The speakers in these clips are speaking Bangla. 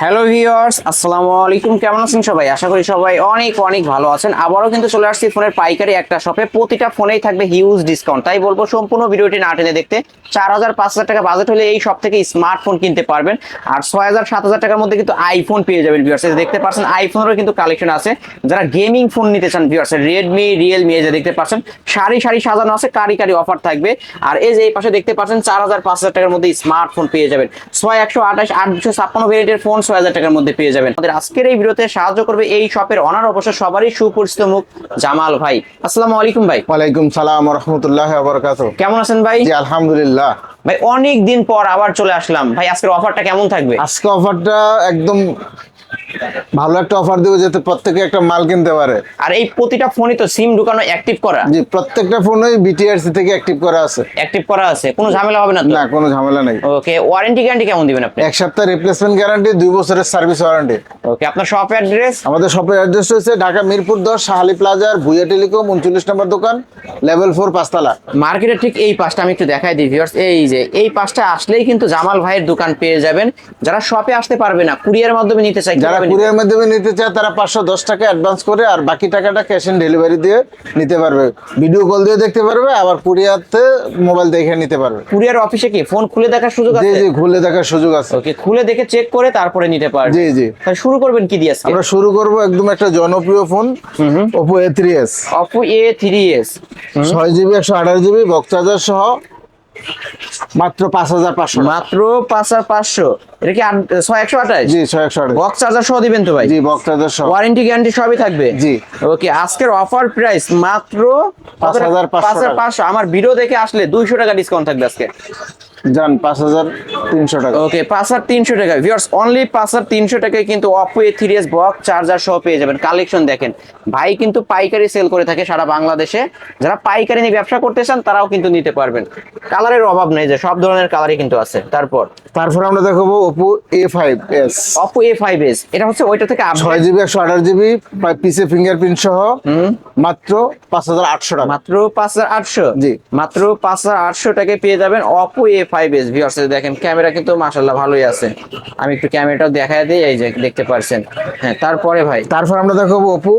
হ্যালো ভিউয়ার্স, আসসালামু আলাইকুম। কেমন আছেন সবাই? আশা করি সবাই অনেক অনেক ভালো আছেন। আবারও কিন্তু চলে আসছি ফোনের পাইকারি একটা শপে। প্রতিটা ফোনেই থাকবে হিউজ ডিসকাউন্ট, তাই বলবো সম্পূর্ণ ভিডিওটি না টেনে দেখতে। 4,000-5,000 টাকা বাজেট হলে এই শপ থেকে স্মার্টফোন কিনতে পারবেন। আর 6,000-7,000 টাকার মধ্যে কিন্তু আইফোন পেয়ে যাবেন ভিউয়ার্স। দেখতে পাচ্ছেন আইফোনেরও কিন্তু কালেকশন আছে। যারা গেমিং ফোন নিতে চান ভিউয়ার্স, রেডমি, রিয়েলমি, এই যে দেখতে পাচ্ছেন সারি সারি সাজানো আছে, কারি কারি অফার থাকবে। আর এই যে এই পাশে দেখতে পাচ্ছেন 4,000-5,000 টাকার মধ্যে স্মার্টফোন পেয়ে যাবেন। 6128, 8256 ভেরিয়েন্টের ফোন 6,000 টাকার মধ্যে পেয়ে যাবেন। আমাদের আজকের এই ভিডিওতে সাহায্য করবে এই শপের অনার, অবশ্য সবারই সুপরিচিত মুখ, জামাল ভাই। আসসালামু আলাইকুম ভাই। ওয়ালাইকুম সালাম ওয়া রাহমাতুল্লাহি ওয়া বারাকাতুহু। কেমন আছেন ভাই? জি আলহামদুলিল্লাহ। ভাই অনেক দিন পর আবার চলে আসলাম ভাই, আজকের অফারটা কেমন থাকবে? আজকে অফারটা একদম ভালো একটা অফার দেবো, যাতে প্রত্যেকে একটা মাল কিনতে পারে। আর এই প্রতিটা ফোনই তো সিম ঢুকানো, অ্যাক্টিভ করা। জি, প্রত্যেকটা ফোনই বিটিআরসি থেকে অ্যাক্টিভ করা আছে। অ্যাক্টিভ করা আছে, কোনো ঝামেলা হবে না তো? না, কোনো ঝামেলা নেই। ওকে, ওয়ারেন্টি গ্যারান্টি কেমন দিবেন আপনি? 1 সপ্তাহ রিপ্লেসমেন্ট গ্যারান্টি, 2 বছরের সার্ভিস ওয়ারেন্টি। ওকে, আপনার শপ অ্যাড্রেস? আমাদের শপের অ্যাড্রেস হচ্ছে ঢাকা মিরপুর 10 শাহালি প্লাজার ভুইয়া টেলিকম 39 নম্বর দোকান, লেভেল 4 পাঁচতলা। মার্কেটের ঠিক এই পাশটা আমি একটু দেখাই দিই ভিউয়ার্স। এই যে এই পাশটা আসলেই কিন্তু জামাল ভাইয়ের দোকান পেয়ে যাবেন। যারা শপে আসতে পারবে না, কুরিয়ার মাধ্যমে নিতে চাই, যারা কুরিয়ার মাধ্যমে নিতে চায় তারা 510 টাকা অ্যাডভান্স করে আর বাকি টাকাটা ক্যাশ অন ডেলিভারি দিয়ে নিতে পারবে। ভিডিও কল দিয়ে দেখতে পারবে, আবার কুরিয়ারতে মোবাইল দেখে নিতে পারবে। কুরিয়ার অফিসে কি ফোন খুলে দেখার সুযোগ জি আছে? জি, খুলে দেখার সুযোগ আছে। ওকে, খুলে দেখে চেক করে তারপরে নিতে পারবে। জি জি। তাহলে শুরু করবেন কি দিয়ে আজকে? আমরা শুরু করব একদম একটা জনপ্রিয় phone, Oppo A3s। Oppo A3s 6GB 128GB box charger সহ মাত্র 5,500। মাত্র 5,500। এটা কি 6128? জি 128। বক্স চার্জার সহ দিবেন তো ভাই? জি, বক্স চার্জার সহ। ওয়ারেন্টি গ্যারান্টি সবই থাকবে? জি। ওকে, আজকের অফার প্রাইস মাত্র 5,500 আমার ভিডিও দেখে আসলে 200 টাকা ডিসকাউন্ট থাকবে আজকে। জান 5,300 টাকা। ওকে, 5,300 টাকা ভিউয়ার্স, অনলি 5,300 টাকায় কিন্তু Oppo A3s বক্স চার্জার সহ পেয়ে যাবেন। কালেকশন দেখেন, ভাই কিন্তু পাইকারি সেল করে থাকে সারা বাংলাদেশে। যারা পাইকারি নিয়ে ব্যবসা করতে চান তারাও কিন্তু নিতে পারবেন। কালারের অভাব নেই, যে সব ধরনের কালারই কিন্তু আছে। তারপর আমরা দেখাবো Oppo A5s। Oppo A5s, এটা হচ্ছে ওইটা থেকে 6GB 128GB পিসে ফিঙ্গারপ্রিন্ট সহ মাত্র 5,800 টাকা। মাত্র 5,800? জি। মাত্র 5,800 টাকায় পেয়ে যাবেন Oppo A5s ভিউয়ার্স। দেখেন ক্যামেরা কিন্তু মাশাআল্লাহ ভালোই আছে। আমি একটু ক্যামেরাটাও দেখায় দিই, এই যে দেখতে পারছেন। হ্যাঁ, তারপরে ভাই আমরা দেখাবো Oppo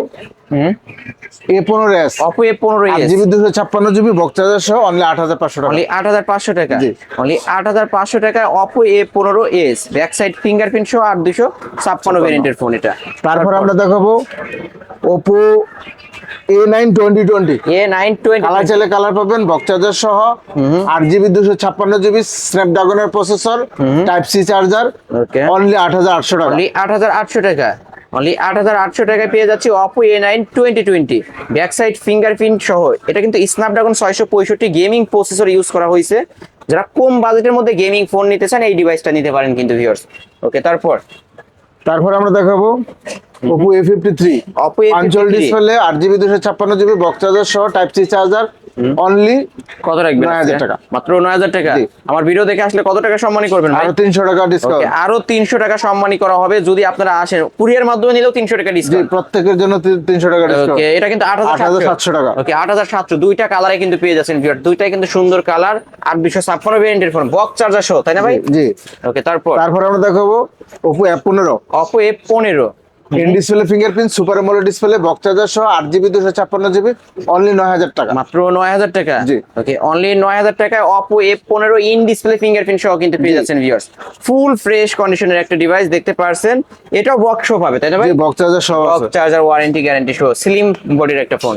A15s। Oppo A15s 8GB 256GB box charger সহ অনলি 8,500 টাকা। অনলি 8,500 টাকা। জি। অনলি 8,500 টাকায় Oppo A15s back side fingerprint সহ 8 256 ভেরিয়েন্টের ফোন এটা। আমরা দেখাবো Oppo A9 2020। A9 20 কালার চাইলে কালার পাবেন, বক্স চার্জার সহ 8GB 256GB স্ন্যাপড্রাগনের processor, type C charger, okay, only 8,800 টাকা। অনলি 8,800 টাকা। অনলি 8,800 টাকায় পেয়ে যাচ্ছি Oppo A9 2020 back side fingerprint সহ। এটা কিন্তু স্ন্যাপড্রাগন 665 গেমিং প্রসেসর ইউজ করা হয়েছে। যারা কম বাজেটের মধ্যে গেমিং ফোন নিতে চান এই ডিভাইসটা নিতে পারেন কিন্তু ভিউয়ার্স। ওকে, তারপর আমরা দেখাবো Oppo A53। Oppo A53 পাঞ্চল display, 8GB 256GB box charger সহ টাইপ সি চার্জার, অনলি কত রাখবেন? 9,000 টাকা। মাত্র 9,000 টাকা। জি। আমার ভিডিও দেখে আসলে কত টাকা সম্মানী করবেন ভাই? আরো 300 টাকা ডিসকাউন্ট। ওকে, আরো 300 টাকা সম্মানী করা হবে যদি আপনারা আসেন। কুরিয়ার মাধ্যমে নিলেও 300 টাকা জি, ডিসকাউন্ট। প্রত্যেকের জন্য 300 টাকা ডিসকাউন্ট। ওকে, এটা কিন্তু 8,700 টাকা। ওকে, 8,700। দুইটা কালারে কিন্তু পেয়ে যাচ্ছেন ভিউয়ার, দুইটাই কিন্তু সুন্দর কালার। 8 256 ভেরিয়েন্টের ফোন, বক্স চার্জার সহ, তাই না ভাই? জি। ওকে, তারপর আমরা দেখাবো Oppo F15। Oppo A15 in display fingerprint, super AMOLED display, box charger সহ 8GB 256GB, অনলি 9,000 টাকা। মাত্র 9,000 টাকা। জি। ওকে, অনলি 9,000 টাকায় Oppo A15 in display fingerprint সহ কিন্তু পেয়ে যাচ্ছেন ভিউয়ার্স। ফুল ফ্রেশ কন্ডিশনের একটা ডিভাইস দেখতে পারছেন। এটাও বক্স সহ পাবে, তাই না ভাই? জি, বক্স চার্জার সহ বক্স আছে। চার্জার, ওয়ারেন্টি গ্যারান্টি সহ, স্লিম বডির একটা ফোন।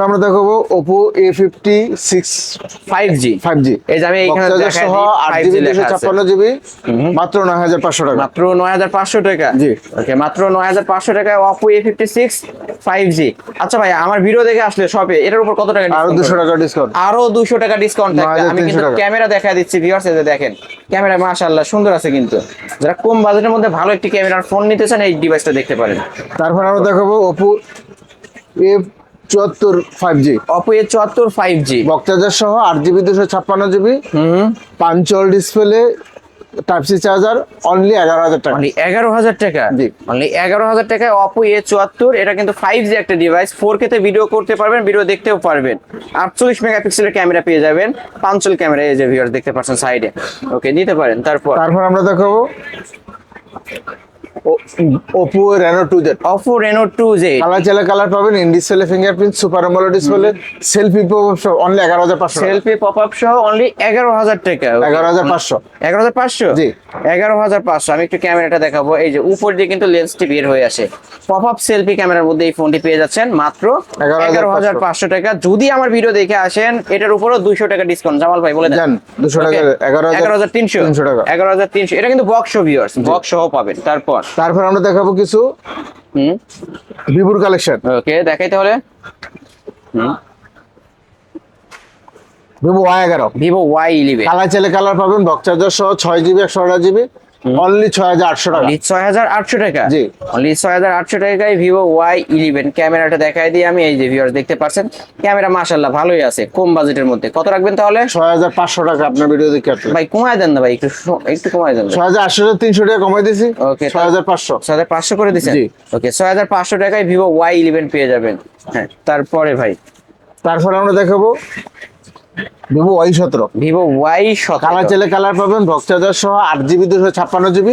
আমরা দেখাবো Oppo A56 5G 5G। এই যে আমি এখানে বক্স চার্জার দেখাই সহ দিই, 5G 8GB লেখা আছে। 256GB, মাত্র 9,500 টাকা। মাত্র 9,500 টাকা। জি। ওকে, মাত্র 9,500 টাকায় Oppo A56 5G। আচ্ছা ভাই, আমার ভিডিও দেখে আসলে শপে এটার উপর কত টাকা আরো ডিসকাউন্ট? 200 টাকা ডিসকাউন্ট। আরো 200 টাকা ডিসকাউন্ট থাকবে। আমি 9,300 কিন্তু টাকা। ক্যামেরা দেখা দিচ্ছি ভিউয়ার্স, এই যে দেখেন ক্যামেরা মাশাআল্লাহ সুন্দর আছে। কিন্তু যারা কম বাজেটের মধ্যে ভালো একটি ক্যামেরার ফোন নিতে চান এই ডিভাইসটা দেখতে পারেন। আমরা দেখাবো Oppo A74 5G। Oppo A74 5G box charger সহ 8GB 256GB, punch hole display, type C charger, only 11,000 টাকা। অনলি 11,000 টাকা। জি। অনলি 11,000 টাকায় Oppo A74। এটা কিন্তু 5G একটা ডিভাইস, 4K তে ভিডিও করতে পারবেন, ভিডিও দেখতেও পারবেন। 48 মেগাপিক্সেলের ক্যামেরা পেয়ে যাবেন, পাঞ্চল ক্যামেরা, এই যে ভিউয়ার্স দেখতে পাচ্ছেন সাইডে। ওকে, নিতে পারেন। তারপর আমরা দেখাবো Oppo Reno 2Z Oppo Reno 2Z colour চাইলে কালার পাবেন, in display fingerprint, super AMOLED display, selfie only 11,500 selfie popup সহ অনলি 11,000 টাকা 11,500 11,500 জি। 11,500 আমি একটু ক্যামেরাটা দেখাবো। এই যে উপর দিয়ে কিন্তু লেন্সটি বের হয়ে আসে, পপআপ সেলফি ক্যামেরার মধ্যে এই ফোনটি পেয়ে যাচ্ছেন মাত্র 11,500 টাকা। যদি আমার ভিডিও দেখে আসেন এটার উপরও 200 টাকা ডিসকাউন্ট। জামাল ভাই বলে দেন। জান 200 টাকা 11,300 300 টাকা। 11,300 এটা কিন্তু বক্স ভিউয়ার্স, বক্স সহ পাবেন। তারপর আমরা দেখাবো কিছু ভিভোর কালেকশন। ওকে দেখাই তাহলে। Vivo Y11 Vivo Y11 colour চাইলে কালার পাবেন, বক্স চার্জার সহ 6GB 128GB অনলি 6,800 টাকা। অনলি 6,800 টাকা। জি। অনলি 6,800 টাকায় ভিভো Y11 ক্যামেরাটা দেখাই দিই আমি। এই যে ভিউয়ার্স দেখতে পাচ্ছেন ক্যামেরা মাশাআল্লাহ ভালোই আছে, কম বাজেটের মধ্যে। কত রাখবেন তাহলে? 6,500 টাকা আপনার ভিডিও দেখে আসলে। ভাই কমায় দেন না ভাই, একটু কমায় দেন। 6,800 300 টাকা কমাই দিয়েছি। ওকে 6,500 6,500 করে দিছেন। জি। ওকে 6,500 টাকায় ভিভো Y11 পেয়ে যাবেন। হ্যাঁ তারপরে ভাই তারপর আমরা দেখাবো Vivo Y17 Vivo Y17 colour চাইলে কালার পাবেন, বক্স চার্জার সহ 8GB 256GB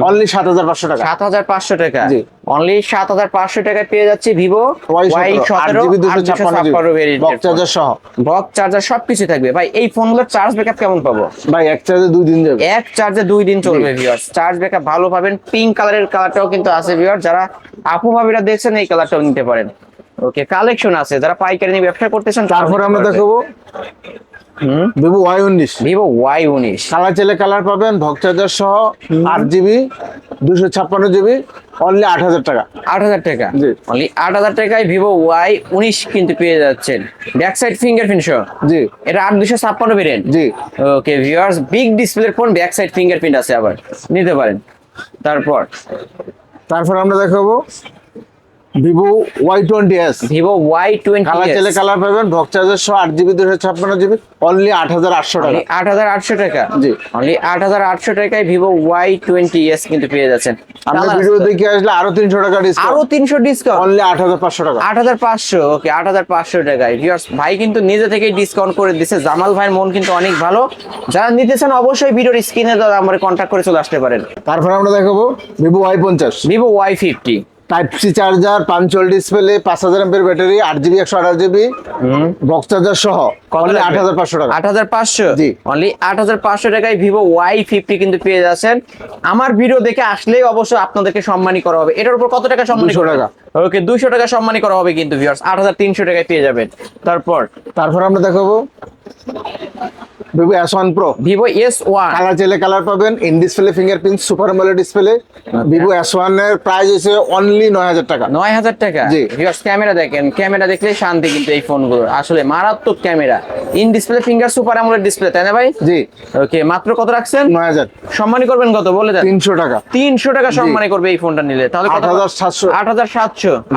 অনলি 7,500 টাকা। 7,500 টাকা। জি। অনলি 7,500 টাকায় পেয়ে যাচ্ছি Vivo Y17 8GB 256GB box charger সহ। বক্স চার্জার সবকিছু থাকবে। ভাই এই ফোনগুলোর চার্জ ব্যাকআপ কেমন পাবো? ভাই এক চার্জে 2 দিন যাবে। এক চার্জে 2 দিন চলবে ভিউয়ার্স। চার্জ ব্যাকআপ ভালো পাবেন। পিঙ্ক কালারের কালারটাও কিন্তু আছে ভিউয়ার্স, যারা আপু ভাবিরা দেখছেন এই কালারটাও নিতে পারেন। ওকে কালেকশন আছে, যারা পাইকারি নিয়ে ব্যবসা করতেছেন। তারপর আমরা দেখাবো Vivo Y19 Vivo Y19 colour চাইলে কালার পাবেন, বক্স চার্জার সহ 8GB 256GB অনলি 8,000 টাকা। 8,000 টাকা। জি। অনলি 8,000 টাকায় ভিভো Y19 কিন্তু পেয়ে যাচ্ছেন, ব্যাক সাইড ফিঙ্গারপ্রিন্ট সহ। জি এটা 8,256 ভেরিয়েন্ট। জি। ওকে ভিউয়ার্স বিগ ডিসপ্লের ফোন, ব্যাক সাইড ফিঙ্গারপ্রিন্ট আছে, আবার নিতে পারেন। তারপর আমরা দেখাবো Vivo Y20s Vivo Y20 colour চাইলে কালার পাবেন, বক্স চার্জার সহ 8GB 256GB অনলি 8,800 টাকা। 8,800 টাকা। জি। অনলি 8,800 টাকায় ভিভো Y20s কিন্তু পেয়ে যাচ্ছেন। আমরা Colour ভিডিও আছে। দেখে আসলে আরো 300 টাকা আরো ডিসকাউন্ট 300 ডিসকাউন্ট। অনলি 8,500 টাকা। 8,500। ওকে 8,500 টাকায় ভিউয়ার্স ভাই কিন্তু নিজে থেকেই ডিসকাউন্ট করে দিচ্ছে। জামাল ভাইয়ের মন কিন্তু অনেক ভালো। যারা নিতে চান অবশ্যই ভিডিওর স্ক্রিনে দেওয়া নাম্বারে কন্ট্যাক্ট করে চলে আসতে পারেন। তারপর আমরা দেখাবো Vivo Y50 Vivo Y50 type C charger, punch hole display, 5,000 mAh battery, 8GB 128GB box charger সহ অনলি 8,500 টাকা। 8,500। জি। অনলি 8,500 টাকায় ভিভো Y50 কিন্তু পেয়ে যাচ্ছেন। আমার ভিডিও দেখে আসলেই অবশ্যই আপনাদেরকে সম্মানী করা হবে। এটার উপর কত টাকা সম্মানী 200 টাকা। ওকে 200 টাকা সম্মানী করা হবে কিন্তু ভিউয়ার্স। 8,300 টাকায় পেয়ে যাবেন। তারপর আমরা দেখাবো Vivo S1 Pro Vivo S1 colour চাইলে কালার পাবেন, in display fingerprint, super AMOLED display. Vivo S1 এর প্রাইস হচ্ছে অনলি 9,000 টাকা। 9,000 টাকা। জি। ভিউয়ার্স ক্যামেরা দেখেন, ক্যামেরা দেখলে শান্তি কিন্তু এই ফোনগুলো আসলে মারাত্মক camera. In display finger super AMOLED display, তাই না ভাই? জি। ওকে মাত্র কত রাখছেন? 9,000 সম্মানী করবেন কত বলে দেন। 300 টাকা। 300 টাকা সম্মানী করবে এই ফোনটা নিলে। তাহলে কত? 8,700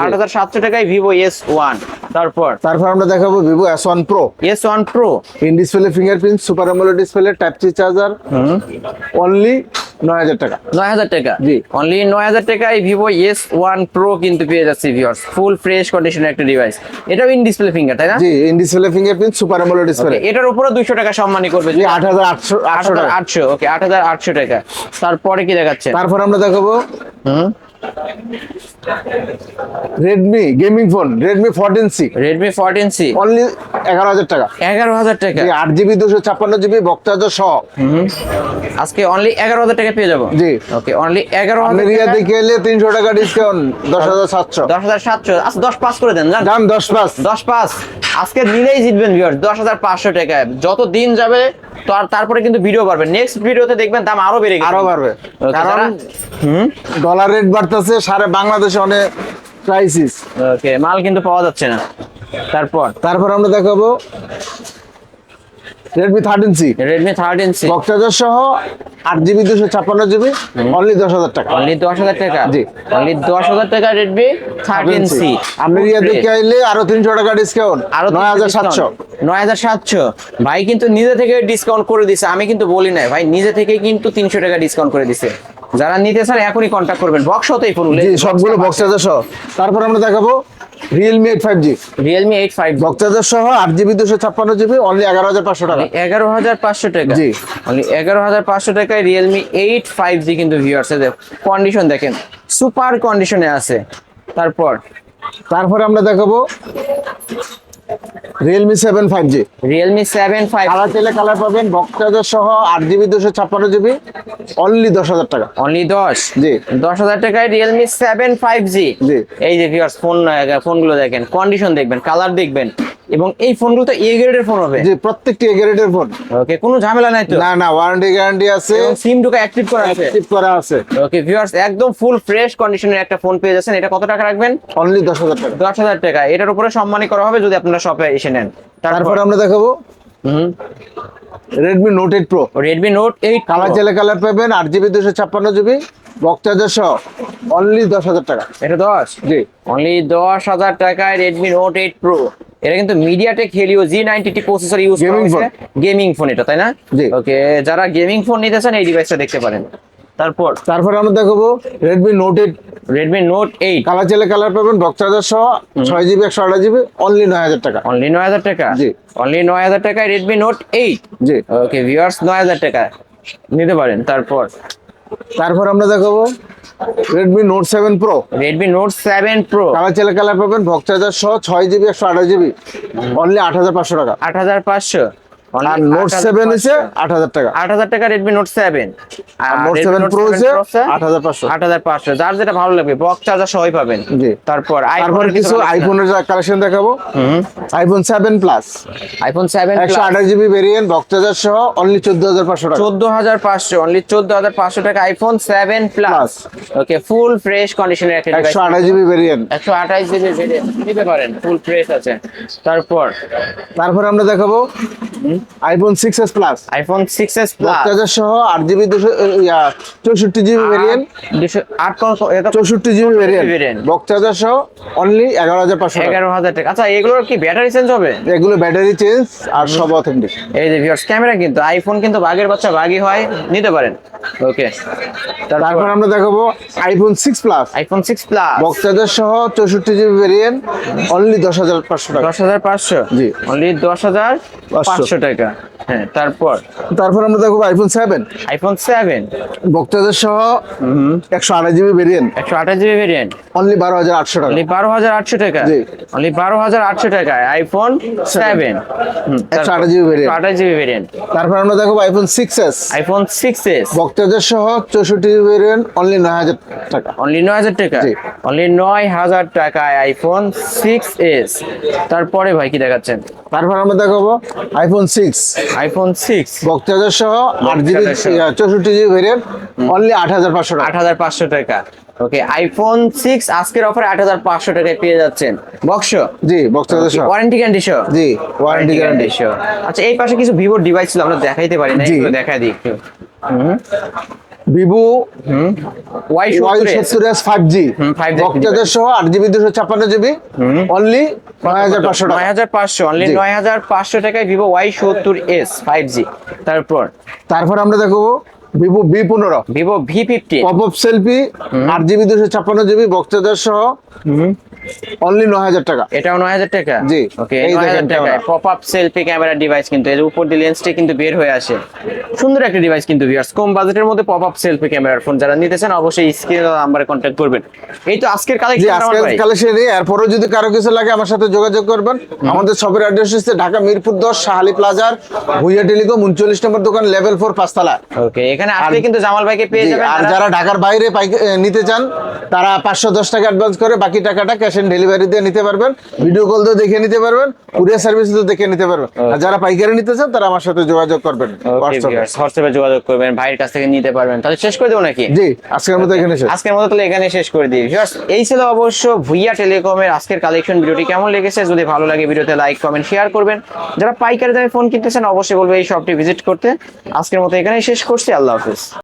8,700 টাকায় ভিভো S1। তারপর আমরা দেখাবো Vivo S1 Pro S1 Pro in display fingerprint, super AMOLED display, type C charger only 9,000 টাকা। 9,000 টাকা। জি। অনলি 9,000 টাকায় ভিভো S1 Pro কিন্তু পেয়ে যাচ্ছে ভিউয়ার্স। ফুল ফ্রেশ কন্ডিশনের একটা ডিভাইস। এটাও ইন ডিসপ্লে ফিঙ্গার, তাই না? জি, in display fingerprint, super AMOLED display. এটার উপরে 200 টাকা সম্মানী করবে। জি 8,800 টাকা। 8,800। ওকে 8,800 টাকা। তারপরে কি দেখাচ্ছে? তারপর আমরা দেখাবো Redmi gaming phone, Redmi 14C Redmi 14C only 11,000 টাকা। 11,000 টাকা। 8GB 256GB বক্স চার্জার সহ আজকে অনলি 11,000 টাকা পেয়ে যাবো। জি। ওকে অনলি 11,000 আমেরিকা টাকা। থেকে এলে 300 টাকা ডিসকাউন্ট 10,700। 10,700। আচ্ছা 10 পাস করে দেন জান। দাম 10 পাস। 10 পাস আজকে নিলেই জিতবেন ভিউয়ার্স। 10,500 টাকায় যত দিন যাবে তারপরে কিন্তু ভিডিও বাড়বে। নেক্সট ভিডিওতে দেখবেন দাম আরো বেড়ে গেছে। আরো বাড়বে Okay, কারণ ডলার রেট বাড়তেছে, সারা বাংলাদেশে অনেক ক্রাইসিস। ওকে মাল কিন্তু পাওয়া যাচ্ছে না। তারপর আমরা দেখাবো Redmi 13C Redmi 13C box charger সহ 8GB 256GB অনলি 10,000 টাকা। অনলি 10,000 টাকা। জি। অনলি 10,000 টাকা Redmi 13C। আমেরিকা থেকে আইলে আরো 300 টাকা ডিসকাউন্ট আরো 9,700। 9,700। ভাই কিন্তু নিজে থেকে ডিসকাউন্ট করে দিছে, আমি কিন্তু বলি নাই ভাই, নিজে থেকে কিন্তু 300 টাকা ডিসকাউন্ট করে দিছে। যারা নিতে চান এখনই কন্ট্যাক্ট করবেন, বক্স হতেই ফোন জি সবগুলো বক্স চার্জার সহ। তারপর আমরা দেখাবো Realme 8 5G Realme 8 5 box charger সহ 8GB 256GB অনলি 11,500 টাকা। 11,500 টাকা, জি। অনলি 11,500 টাকায় রিয়েলমি 8 5G কিন্তু ভিউয়ার্স, কন্ডিশন দেখেন সুপার কন্ডিশনে আছে। তারপরে আমরা দেখাবো রিয়েলমি 7 5G রিয়েলমি 7 5 কালার চাইলে কালার পাবেন, বক্স চার্জার সহ 8GB 256GB অনলি 10,000 টাকা। অনলি 10, জি 10,000 টাকায় রিয়েলমি 7 5G। জি। এই যে ভিউয়ার্স ফোনগুলো দেখেন, কন্ডিশন দেখবেন, কালার দেখবেন, এবং এই ফোনগুলো তো এ গ্রেডের ফোন হবে। জি প্রত্যেকটি এ গ্রেডের ফোন। ওকে, কোনো ঝামেলা নাই তো? না না, ওয়ারেন্টি গ্যারান্টি আছে, সিম ঢুকে অ্যাক্টিভ করা আছে। অ্যাক্টিভ করা আছে। ওকে ভিউয়ার্স, একদম ফুল ফ্রেশ কন্ডিশনের একটা ফোন পেয়ে যাচ্ছেন। এটা কত টাকা রাখবেন? অনলি 10,000 টাকা। 10,000 টাকা। এটার উপরে সম্মানী করা হবে যদি আপনারা শপে এসে নেন। তারপর আমরা দেখাবো Redmi Note 8 Pro Redmi note 8 colour চাইলে কালার পাবেন, 8GB 256GB বক্স চার্জার সহ অনলি 10,000 টাকা। এটা 10, জি অনলি 10,000 টাকায় রেডমি নোট 8 প্রো। এটা কিন্তু MediaTek Helio G90T processor use করা Gaming হয়েছে, গেমিং ফোন এটা, তাই না? জি। ওকে, যারা গেমিং ফোন নিতে চান এই ডিভাইসটা দেখতে পারেন। তারপর আমরা দেখাবো Redmi Note 8 Redmi note 8 colour চাইলে কালার পাবেন, বক্স চার্জার সহ 6GB 128GB অনলি 9,000 টাকা। অনলি 9,000 টাকা। জি। অনলি 9,000 টাকায় রেডমি নোট 8। জি ওকে ভিউয়ার্স, 9,000 টাকা নিতে পারেন। তারপর আমরা দেখাবো Redmi Note 7 Pro Redmi note 7 pro colour চাইলে কালার পাবেন, বক্স চার্জার সহ 6GB 128GB অনলি 8,500 টাকা। 8,500। আর Note 7 হচ্ছে 8,000 টাকা। 8,000 টাকা রেডমি নোট 7। আর Note 7 Pro হচ্ছে 8,500। 8,500, যার যেটা ভালো লাগবে বক্স চার্জার সহই পাবেন। জি। তারপর তারপর কিছু আইফোনের কালেকশন দেখাবো। IPhone 7 plus iPhone 7 128GB variant box charger সহ অনলি 14,500 টাকা। 14,500, অনলি 14,500 টাকা আইফোন 7 প্লাস। ওকে, ফুল ফ্রেশ কন্ডিশনের একটা ডিভাইস, 128GB ভেরিয়েন্ট 128 জিবি নিতে পারেন, ফুল ফ্রেশ আছে। তারপর আমরা দেখাবো iPhone 6s plus iPhone 6s box plus charger সহ 8GB 64GB variant 64GB variant variant। Box charger সহ অনলি 11,500 টাকা। 11,000 টাকা। আচ্ছা, এগুলোর কি ব্যাটারি চেঞ্জ হবে? এগুলো ব্যাটারি চেঞ্জ আর সব অথেন্টিক। এই যে ভিউয়ার্স, ক্যামেরা কিন্তু আইফোন কিন্তু বাগের বাচ্চা বাগই হয়, নিতে পারেন। ওকে, তারপর আমরা দেখাবো iPhone 6 plus iPhone 6 plus box charger সহ 64GB ভেরিয়েন্ট অনলি 10,500 টাকা। 10,500। জি। অনলি 10,500 টাকা। হ্যাঁ, তারপর আমরা দেখবো আইফোন 7 আইফোন 7 বক্স চার্জার সহ 128GB variant 128 GB variant only 12,800 টাকা। অনলি 12,800 টাকা। জি। অনলি 12,800 টাকায় iPhone 7 128GB variant. 128 GB variant. তারপর আমরা দেখবো iPhone 6s iPhone 6s box charger সহ 64GB ভেরিয়েন্ট অনলি 9,000 টাকা। অনলি 9,000 টাকা। জি। অনলি 9,000 টাকায় আইফোন 6s। তারপরে ভাই কি দেখাচ্ছেন? তারপর আমরা দেখাবো আইফোন 6 আইফোন 6 বক্স চার্জার সহ 8GB চার্জার সহ। 64GB ভেরিয়েন্ট অনলি 8,500 টাকা। 8,500 টাকা। ওকে, আইফোন 6 আজকের অফারে 8,500 টাকায় পেয়ে যাচ্ছেন। বক্স জি বক্স চার্জার সহ ওয়ারেন্টি গ্যারান্টি সহ। জি ওয়ারেন্টি গ্যারান্টি। আচ্ছা, এই পাশে কিছু ভিভোর ডিভাইস ছিল, আমরা দেখাইতে পারি না, জি। একটু দেখাই দিই একটু। Vivo Y70s Y70s 5G 5G box charger সহ 8GB 256GB অনলি 9,500 টাকা। 9,500, অনলি জি। 9,500 টাকায় ভিভো Y70s 5G। তারপর আমরা দেখবো Vivo V15 Vivo V50 pop up selfie 8GB 256GB box charger সহ অনলি 9,000 টাকা। এটাও 9,000 টাকা। জি। ওকে, এই 9,000 দেখেন টাকায় camera. Pop up selfie camera device, কিন্তু এর উপর দিয়ে লেন্সটা কিন্তু বের হয়ে আসে। সুন্দর একটা ডিভাইস কিন্তু ভিউয়ার্স, কম বাজেটের মধ্যে পপ আপ সেলফি ক্যামেরার ফোন যারা নিতে চান অবশ্যই স্ক্রিনে দেওয়া নাম্বারে কন্ট্যাক্ট করবেন। এই তো আজকের জি কালেকশন। আজকে কালেকশন এরপরও যদি কারো কিছু লাগে আমার সাথে যোগাযোগ করবেন। আমাদের শপের অ্যাড্রেস হচ্ছে ঢাকা মিরপুর 10 শাহালি প্লাজার ভুইয়া টেলিকম 39 নম্বর দোকান লেভেল 4 পাঁচতলা। ওকে, এখানে আসলে কিন্তু জামাল ভাইকে পেয়ে জি, যাবেন। আর যারা ঢাকার বাইরে নিতে চান তারা 510 টাকা অ্যাডভান্স করে বাকি টাকাটা ক্যাশ অন ডেলিভারি দিয়ে নিতে পারবেন। ভিডিও কল দিয়ে দেখে নিতে পারবেন, কুরিয়ার সার্ভিস দিয়ে দেখে নিতে পারবেন। আর যারা পাইকারি নিতে চান তারা আমার সাথে যোগাযোগ করবেন হোয়াটসঅ্যাপে। হোয়াটসঅ্যাপে যোগাযোগ করবেন, ভাইয়ের কাছ থেকে নিতে পারবেন। তাহলে শেষ করে দেবো নাকি? জি আজকের মতো এখানে শেষ। আজকের মতো তাহলে এখানে শেষ করে দিই। ভিউয়ার্স, এই ছিল অবশ্য ভুইয়া টেলিকমের আজকের কালেকশন। ভিডিওটি কেমন লেগেছে? যদি ভালো লাগে ভিডিওতে লাইক কমেন্ট শেয়ার করবেন। যারা পাইকারি দামে ফোন কিনতেছেন অবশ্যই বলবো এই শপটি ভিজিট করতে। আজকের মতো এখানেই শেষ করছি। আল্লাহ হাফেজ।